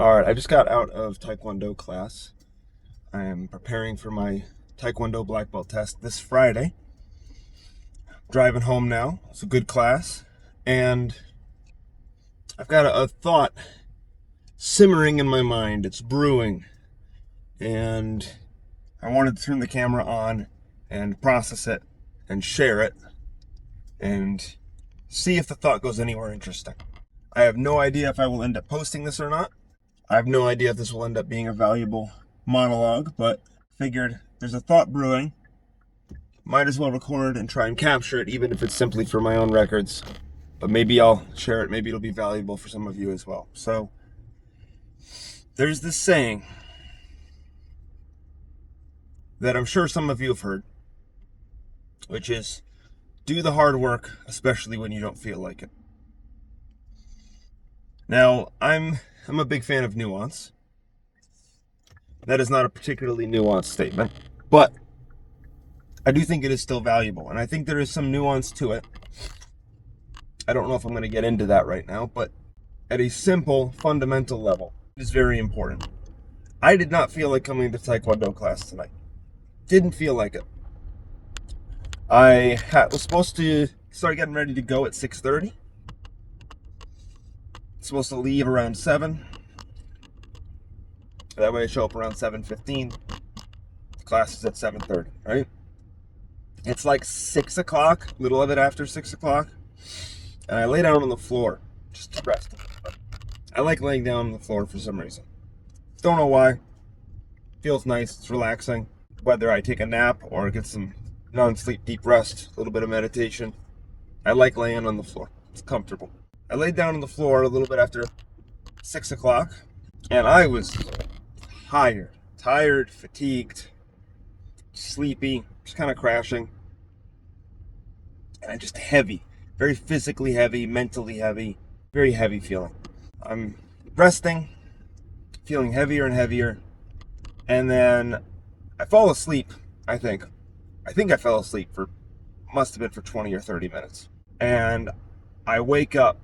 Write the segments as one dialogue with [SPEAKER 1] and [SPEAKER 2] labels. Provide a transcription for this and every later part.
[SPEAKER 1] All right, I just got out of Taekwondo class. I am preparing for my Taekwondo black belt test this Friday. Driving home now. It's a good class. And I've got a thought simmering in my mind. It's brewing. And I wanted to turn the camera on and process it and share it and see if the thought goes anywhere interesting. I have no idea if I will end up posting this or not. I have no idea if this will end up being a valuable monologue, but figured there's a thought brewing. Might as well record and try and capture it, even if it's simply for my own records. But maybe I'll share it. Maybe it'll be valuable for some of you as well. So there's this saying that I'm sure some of you have heard, which is do the hard work, especially when you don't feel like it. Now, I'm a big fan of nuance. That is not a particularly nuanced statement, but I do think it is still valuable, and I think there is some nuance to it. I don't know if I'm going to get into that right now, but at a simple, fundamental level, it is very important. I did not feel like coming to Taekwondo class tonight. Didn't feel like it. I was supposed to start getting ready to go at 6:30. Supposed to leave around 7. That way I show up around 7:15. Class is at 7:30, right? It's like 6 o'clock, little of it after 6 o'clock. And I lay down on the floor just to rest. I like laying down on the floor for some reason. Don't know why. Feels nice, it's relaxing. Whether I take a nap or get some non-sleep deep rest, a little bit of meditation, I like laying on the floor. It's comfortable. I laid down on the floor a little bit after 6 o'clock, and I was tired, fatigued, sleepy, just kind of crashing, and just heavy, very physically heavy, mentally heavy, very heavy feeling. I'm resting, feeling heavier and heavier, and then I fall asleep. I think I fell asleep must have been for 20 or 30 minutes, and I wake up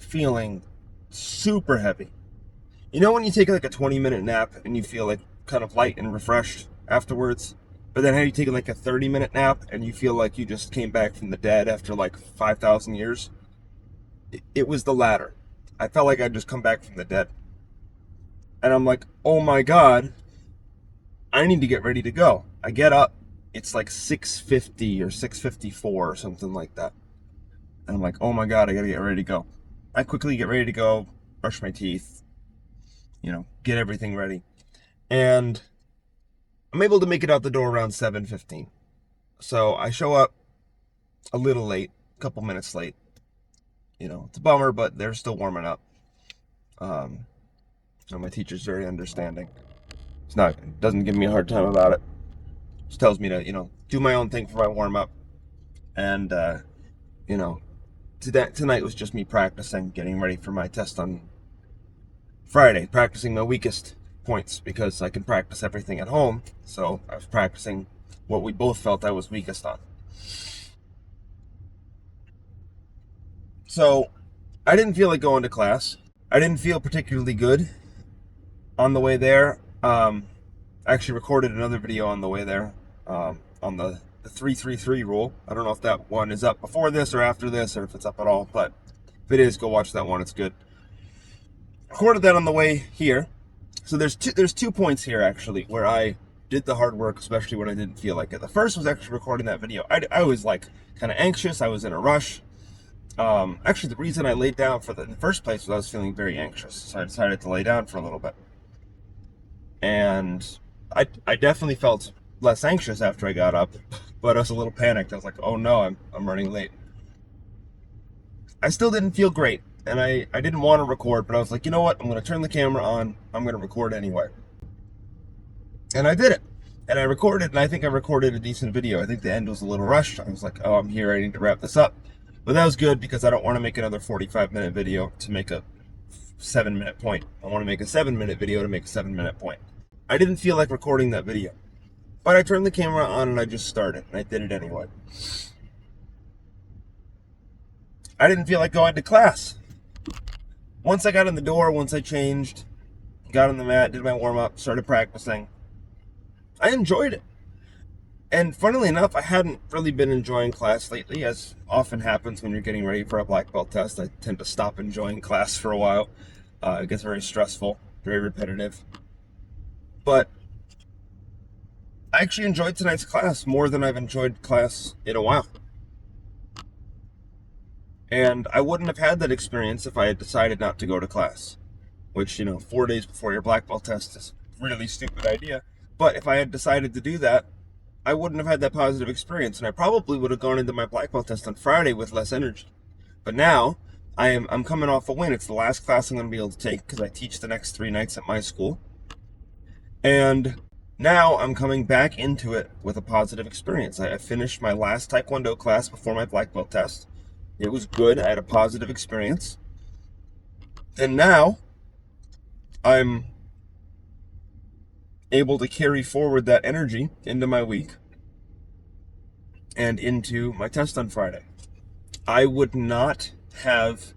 [SPEAKER 1] feeling super heavy. You know when you take like a 20-minute nap and you feel like kind of light and refreshed afterwards? But then how you take like a 30-minute nap and you feel like you just came back from the dead after like 5,000 years? It was the latter. I felt like I'd just come back from the dead. And I'm like, oh my God, I need to get ready to go. I get up, it's like 6:50 or 6:54 or something like that. And I'm like, oh my God, I gotta get ready to go. I quickly get ready to go, brush my teeth, get everything ready. And I'm able to make it out the door around 7:15. So I show up a little late, a couple minutes late. It's a bummer, but they're still warming up. My teacher's very understanding. Doesn't give me a hard time about it. Just tells me to, do my own thing for my warm up. And, tonight was just me practicing, getting ready for my test on Friday, practicing my weakest points because I can practice everything at home. So I was practicing what we both felt I was weakest on. So I didn't feel like going to class. I didn't feel particularly good on the way there. I actually recorded another video on the way there on the 3-3-3 rule. I don't know if that one is up before this or after this or if it's up at all, but if it is, go watch that one. It's good. Recorded that on the way here. So there's 2 points here actually where I did the hard work, especially when I didn't feel like it. The first was actually recording that video. I was like kind of anxious. I was in a rush. Actually, the reason I laid down in the first place was I was feeling very anxious. So I decided to lay down for a little bit. And I definitely felt less anxious after I got up, but I was a little panicked. I was like, oh no, I'm running late. I still didn't feel great, and I didn't want to record, but I was like, you know what? I'm going to turn the camera on. I'm going to record anyway. And I did it. And I recorded, and I think I recorded a decent video. I think the end was a little rushed. I was like, oh, I'm here. I need to wrap this up. But that was good because I don't want to make another 45-minute video to make a 7-minute point. I want to make a 7-minute video to make a 7-minute point. I didn't feel like recording that video. But I turned the camera on and I just started, and I did it anyway. I didn't feel like going to class. Once I got in the door, once I changed, got on the mat, did my warm-up, started practicing. I enjoyed it. And funnily enough, I hadn't really been enjoying class lately, as often happens when you're getting ready for a black belt test. I tend to stop enjoying class for a while. It gets very stressful, very repetitive. But I actually enjoyed tonight's class more than I've enjoyed class in a while. And I wouldn't have had that experience if I had decided not to go to class, which, 4 days before your black belt test is a really stupid idea. But if I had decided to do that, I wouldn't have had that positive experience, and I probably would have gone into my black belt test on Friday with less energy. But now I'm coming off a win. It's the last class I'm going to be able to take because I teach the next 3 nights at my school. And now I'm coming back into it with a positive experience. I finished my last Taekwondo class before my black belt test. It was good. I had a positive experience. And now I'm able to carry forward that energy into my week and into my test on Friday. I would not have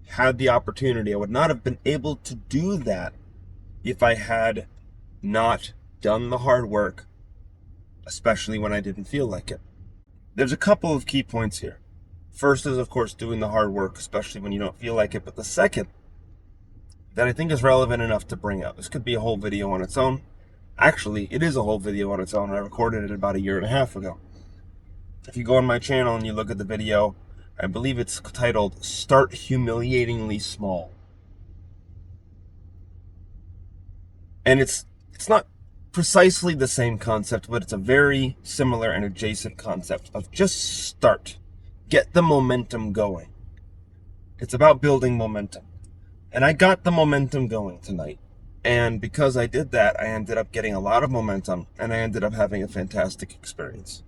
[SPEAKER 1] had the opportunity, I would not have been able to do that if I had not done the hard work, especially when I didn't feel like it. There's a couple of key points here. First is, of course, doing the hard work, especially when you don't feel like it. But the second that I think is relevant enough to bring up, this could be a whole video on its own. Actually, it is a whole video on its own. I recorded it about 1.5 years ago. If you go on my channel and you look at the video, I believe it's titled Start Humiliatingly Small. And it's not precisely the same concept, but it's a very similar and adjacent concept of just start. Get the momentum going. It's about building momentum. And I got the momentum going tonight. And because I did that, I ended up getting a lot of momentum, and I ended up having a fantastic experience.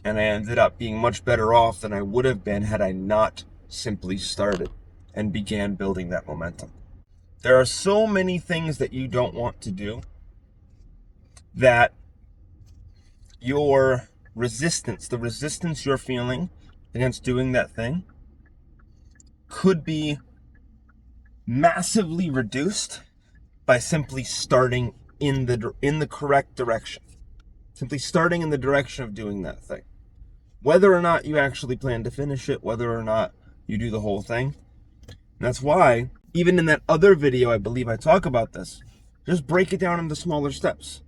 [SPEAKER 1] And I ended up being much better off than I would have been had I not simply started and began building that momentum. There are so many things that you don't want to do that your resistance, the resistance you're feeling against doing that thing, could be massively reduced by simply starting in the correct direction. Simply starting in the direction of doing that thing. Whether or not you actually plan to finish it, whether or not you do the whole thing. And that's why, even in that other video, I believe I talk about this. Just break it down into smaller steps,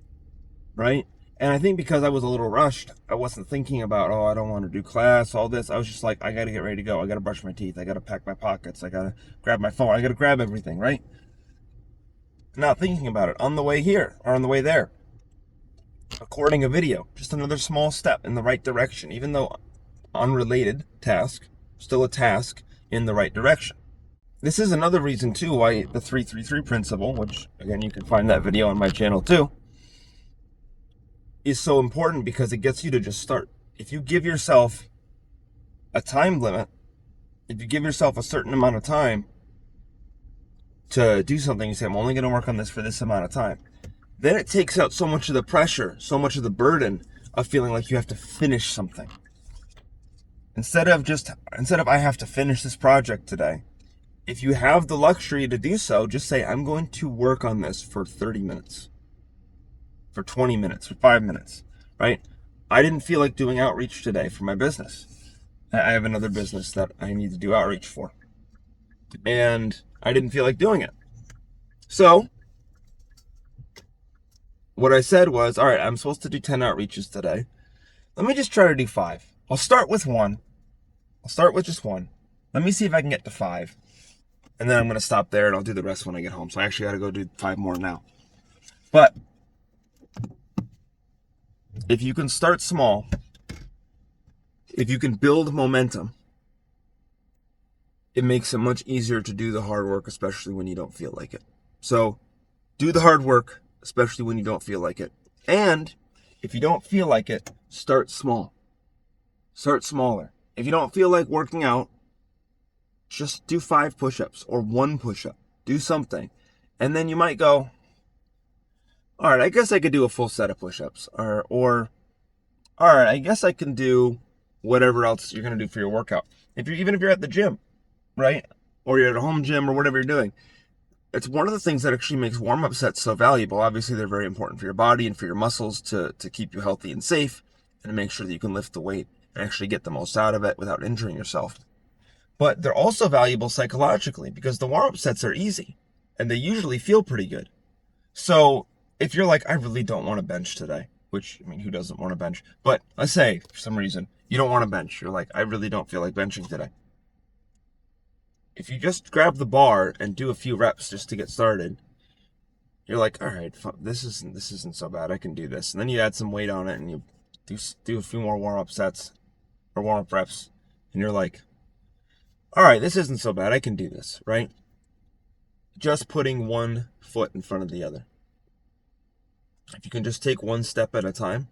[SPEAKER 1] right? And I think because I was a little rushed, I wasn't thinking about, I don't want to do class, all this. I was just like, I got to get ready to go. I got to brush my teeth. I got to pack my pockets. I got to grab my phone. I got to grab everything, right? Not thinking about it on the way here or on the way there. Recording a video, just another small step in the right direction, even though unrelated task, still a task in the right direction. This is another reason too why the 3-3-3 principle, which again you can find that video on my channel too, is so important, because it gets you to just start. If you give yourself a time limit, if you give yourself a certain amount of time to do something, you say, I'm only going to work on this for this amount of time, then it takes out so much of the pressure, so much of the burden of feeling like you have to finish something. Instead of I have to finish this project today, if you have the luxury to do so, just say, I'm going to work on this for 30 minutes, for 20 minutes, for 5 minutes, right? I didn't feel like doing outreach today for my business. I have another business that I need to do outreach for. And I didn't feel like doing it. So what I said was, all right, I'm supposed to do 10 outreaches today. Let me just try to do 5. I'll start with 1. I'll start with just 1. Let me see if I can get to 5. And then I'm going to stop there and I'll do the rest when I get home. So I actually got to go do 5 more now. But if you can start small, if you can build momentum, it makes it much easier to do the hard work, especially when you don't feel like it. So do the hard work, especially when you don't feel like it. And if you don't feel like it, start small. Start smaller. If you don't feel like working out, just do 5 push-ups or 1 push-up. Do something. And then you might go, all right, I guess I could do a full set of push-ups. Or all right, I guess I can do whatever else you're going to do for your workout. Even if you're at the gym, right? Or you're at a home gym or whatever you're doing. it's one of the things that actually makes warm-up sets so valuable. Obviously, they're very important for your body and for your muscles to keep you healthy and safe, and to make sure that you can lift the weight and actually get the most out of it without injuring yourself. But they're also valuable psychologically because the warm-up sets are easy and they usually feel pretty good. So if you're like, I really don't want to bench today, which, I mean, who doesn't want to bench? But let's say for some reason you don't want to bench. You're like, I really don't feel like benching today. If you just grab the bar and do a few reps just to get started, you're like, all right, this isn't so bad. I can do this. And then you add some weight on it and you do a few more warm-up sets or warm-up reps, and you're like, all right, this isn't so bad. I can do this, right? Just putting one foot in front of the other. If you can just take one step at a time,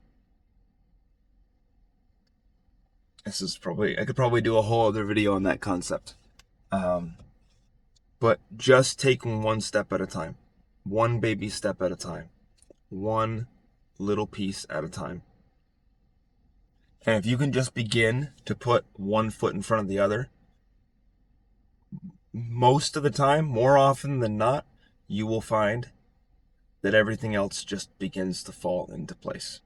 [SPEAKER 1] I could probably do a whole other video on that concept. But just taking one step at a time, one baby step at a time, one little piece at a time. And if you can just begin to put one foot in front of the other, most of the time, more often than not, you will find that everything else just begins to fall into place.